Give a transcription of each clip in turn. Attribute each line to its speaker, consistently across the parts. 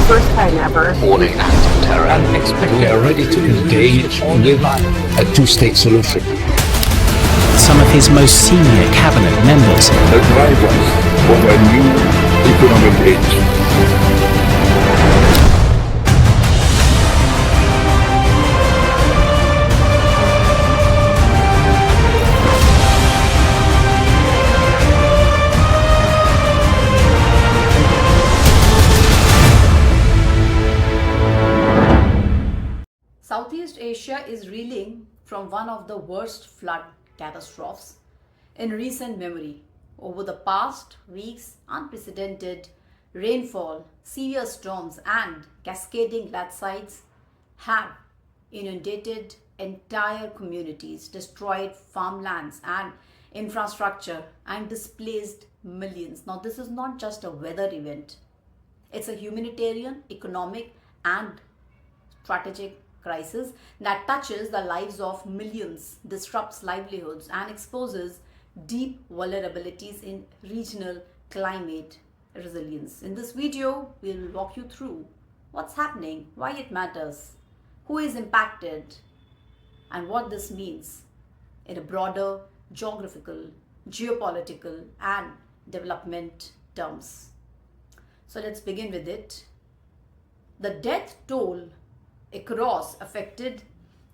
Speaker 1: first time ever.
Speaker 2: Warning acts of terror.
Speaker 3: We are ready to engage with a two-state solution.
Speaker 4: Some of his most senior cabinet members
Speaker 5: The drivers of a new economic age.
Speaker 6: Southeast Asia is reeling from one of the worst flood catastrophes in recent memory. Over the past weeks, unprecedented rainfall, severe storms and cascading landslides have inundated entire communities, destroyed farmlands and infrastructure and displaced millions. Now, this is not just a weather event. It's a humanitarian, economic and strategic crisis that touches the lives of millions, disrupts livelihoods and exposes deep vulnerabilities in regional climate resilience. In this video, we'll walk you through what's happening, why it matters, who is impacted, and what this means in a broader geographical, geopolitical, and development terms. So let's begin with it. The death toll across affected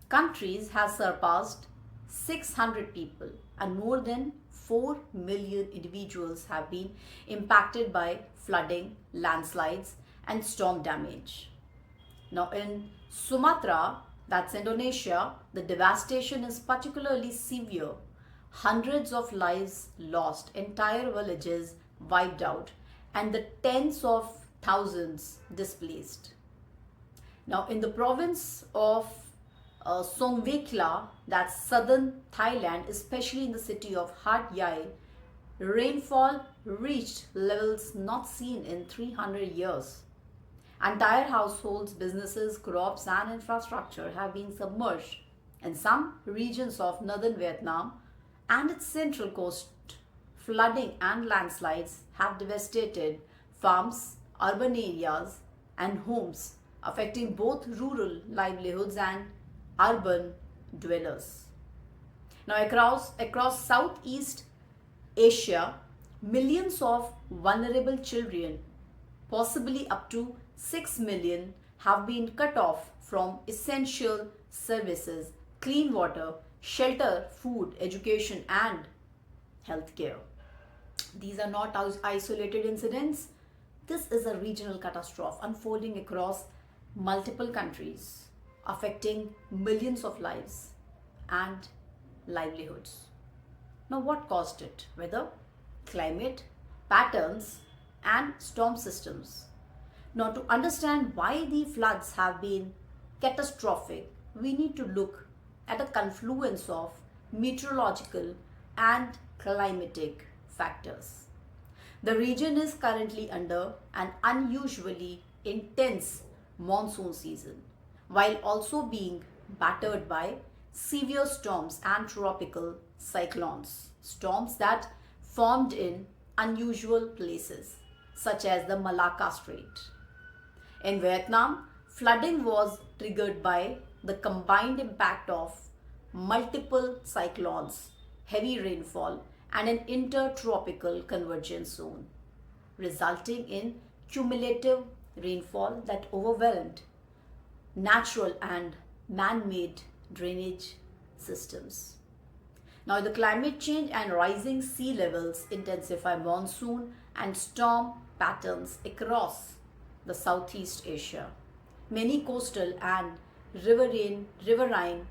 Speaker 6: countries has surpassed 600 people and more than 4 million individuals have been impacted by flooding, landslides and storm damage. Now in Sumatra, that's Indonesia, the devastation is particularly severe. Hundreds of lives lost, entire villages wiped out and the tens of thousands displaced. Now in the province of Songkhla, that's southern Thailand, especially in the city of Hat Yai, rainfall reached levels not seen in 300 years. Entire households, businesses, crops and infrastructure have been submerged. In some regions of northern Vietnam and its central coast, flooding and landslides have devastated farms, urban areas and homes, affecting both rural livelihoods and urban dwellers. Now across Southeast Asia, millions of vulnerable children, possibly up to 6 million, have been cut off from essential services, clean water, shelter, food, education and healthcare. These are not isolated incidents. This is a regional catastrophe unfolding across multiple countries, affecting millions of lives and livelihoods. Now, what caused it? Weather, climate, patterns, and storm systems. Now, to understand why the floods have been catastrophic, we need to look at a confluence of meteorological and climatic factors. The region is currently under an unusually intense monsoon season, while also being battered by severe storms and tropical cyclones, storms that formed in unusual places such as the Malacca Strait. In Vietnam, flooding was triggered by the combined impact of multiple cyclones, heavy rainfall and an intertropical convergence zone, resulting in cumulative rainfall that overwhelmed natural and man-made drainage systems. Now, the climate change and rising sea levels intensify monsoon and storm patterns across the Southeast Asia. Many coastal and riverine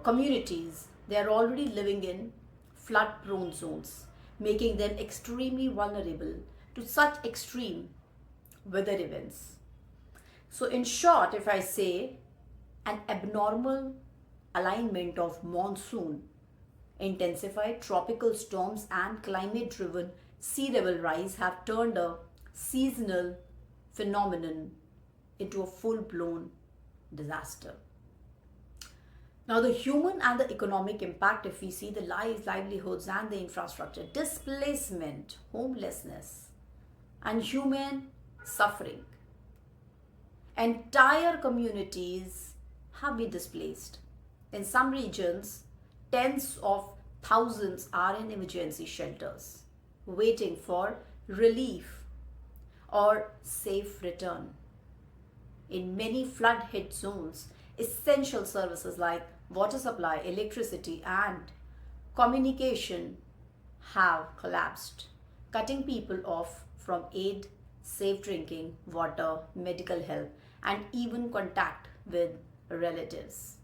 Speaker 6: communities, they are already living in flood-prone zones, making them extremely vulnerable to such extreme weather events. So in short, if I say an abnormal alignment of monsoon, intensified tropical storms and climate-driven sea level rise have turned a seasonal phenomenon into a full-blown disaster. Now the human and the economic impact, if we see the lives, livelihoods and the infrastructure, displacement, homelessness and human suffering. Entire communities have been displaced. In some regions, tens of thousands are in emergency shelters, waiting for relief or safe return. In many flood hit zones, essential services like water supply, electricity, and communication have collapsed, cutting people off from aid, safe drinking water, medical help, and even contact with relatives.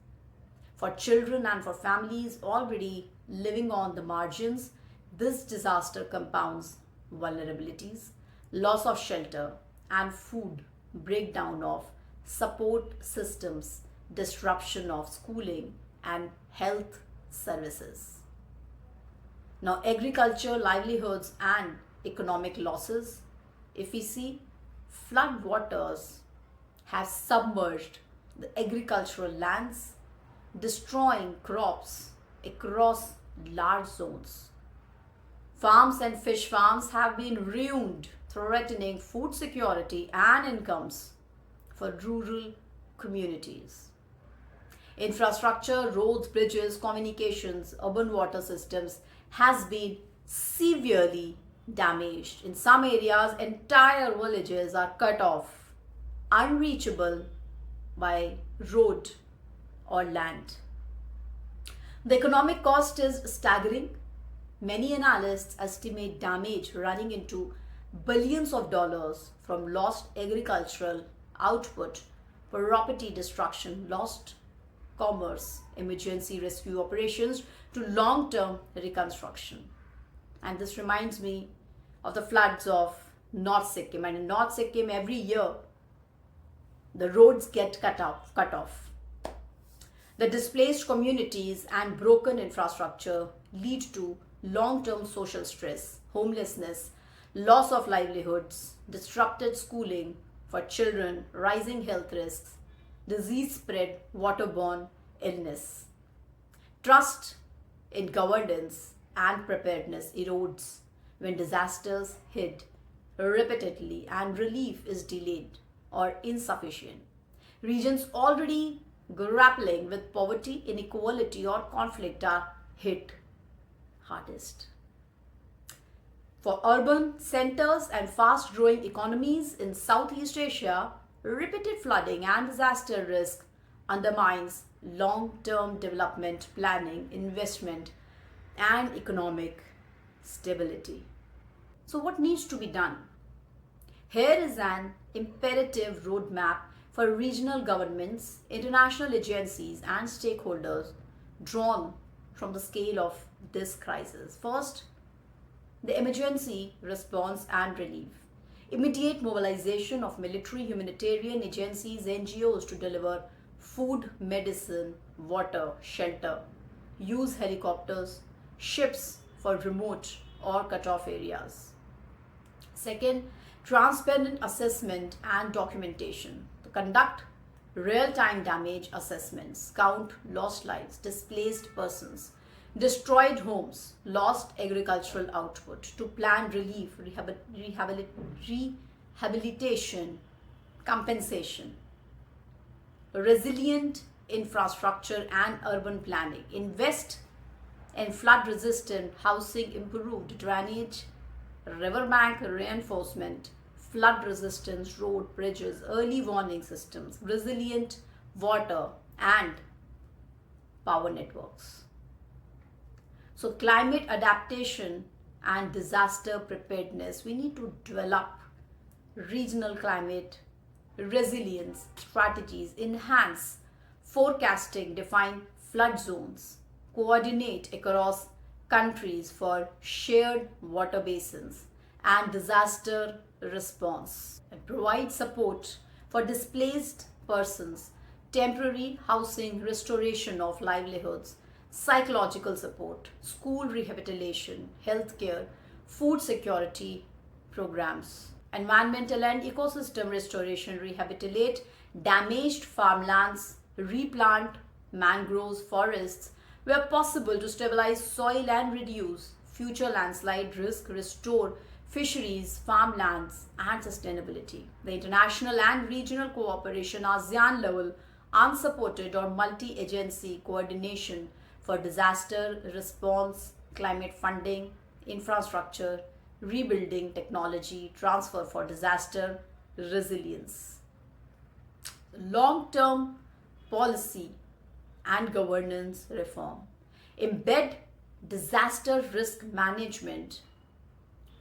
Speaker 6: For children and for families already living on the margins, this disaster compounds vulnerabilities, loss of shelter and food, breakdown of support systems, disruption of schooling and health services. Now, agriculture, livelihoods, and economic losses. If we see, flood waters have submerged the agricultural lands, destroying crops across large zones. Farms and fish farms have been ruined, threatening food security and incomes for rural communities. Infrastructure, roads, bridges, communications, urban water systems has been severely damaged. In some areas, entire villages are cut off, unreachable by road or land. The economic cost is staggering. Many analysts estimate damage running into billions of dollars from lost agricultural output, property destruction, lost commerce, emergency rescue operations to long-term reconstruction. And this reminds me of the floods of North Sikkim. And in North Sikkim, every year, the roads get cut off. The displaced communities and broken infrastructure lead to long-term social stress, homelessness, loss of livelihoods, disrupted schooling for children, rising health risks, disease spread, waterborne illness. Trust in governance and preparedness erodes when disasters hit repeatedly and relief is delayed or insufficient. Regions already grappling with poverty, inequality, or conflict are hit hardest. For urban centers and fast-growing economies in Southeast Asia, repeated flooding and disaster risk undermines long-term development planning, investment, and economic stability. So what needs to be done? Here is an imperative roadmap for regional governments, international agencies, and stakeholders drawn from the scale of this crisis. First, the emergency response and relief. Immediate mobilization of military, humanitarian agencies, NGOs to deliver food, medicine, water, shelter. Use helicopters, ships for remote or cut-off areas. Second, transparent assessment and documentation. To conduct real-time damage assessments, count lost lives, displaced persons, destroyed homes, lost agricultural output, to plan relief, rehabilitation, compensation. Resilient infrastructure and urban planning. Invest in flood-resistant housing, improved drainage, riverbank reinforcement, flood resistance, road, bridges, early warning systems, resilient water and power networks. So climate adaptation and disaster preparedness, we need to develop regional climate resilience strategies, enhance forecasting, define flood zones, coordinate across countries for shared water basins and disaster response, and provide support for displaced persons, temporary housing, restoration of livelihoods, psychological support, school rehabilitation, healthcare, food security programs, environmental and ecosystem restoration, rehabilitate damaged farmlands, replant mangroves, forests where possible to stabilize soil and reduce future landslide risk, restore fisheries, farmlands, and sustainability. The international and regional cooperation, ASEAN level, unsupported or multi-agency coordination for disaster response, climate funding, infrastructure, rebuilding technology, transfer for disaster resilience. Long-term policy and governance reform. Embed disaster risk management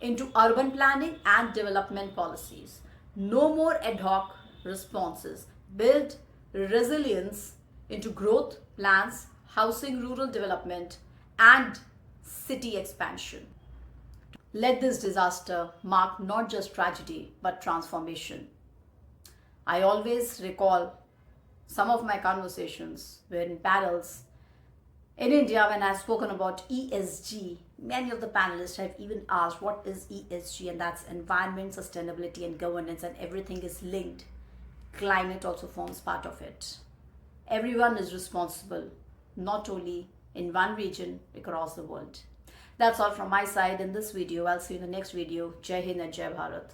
Speaker 6: into urban planning and development policies. No more ad hoc responses. Build resilience into growth plans, housing, rural development, and city expansion. Let this disaster mark not just tragedy but transformation. I always recall some of my conversations were in panels in India when I've spoken about ESG. Many of the panelists have even asked what is ESG, and that's environment, sustainability and governance, and everything is linked. Climate also forms part of it. Everyone is responsible, not only in one region, across the world. That's all from my side in this video. I'll see you in the next video. Jai Hind and Jai Bharat.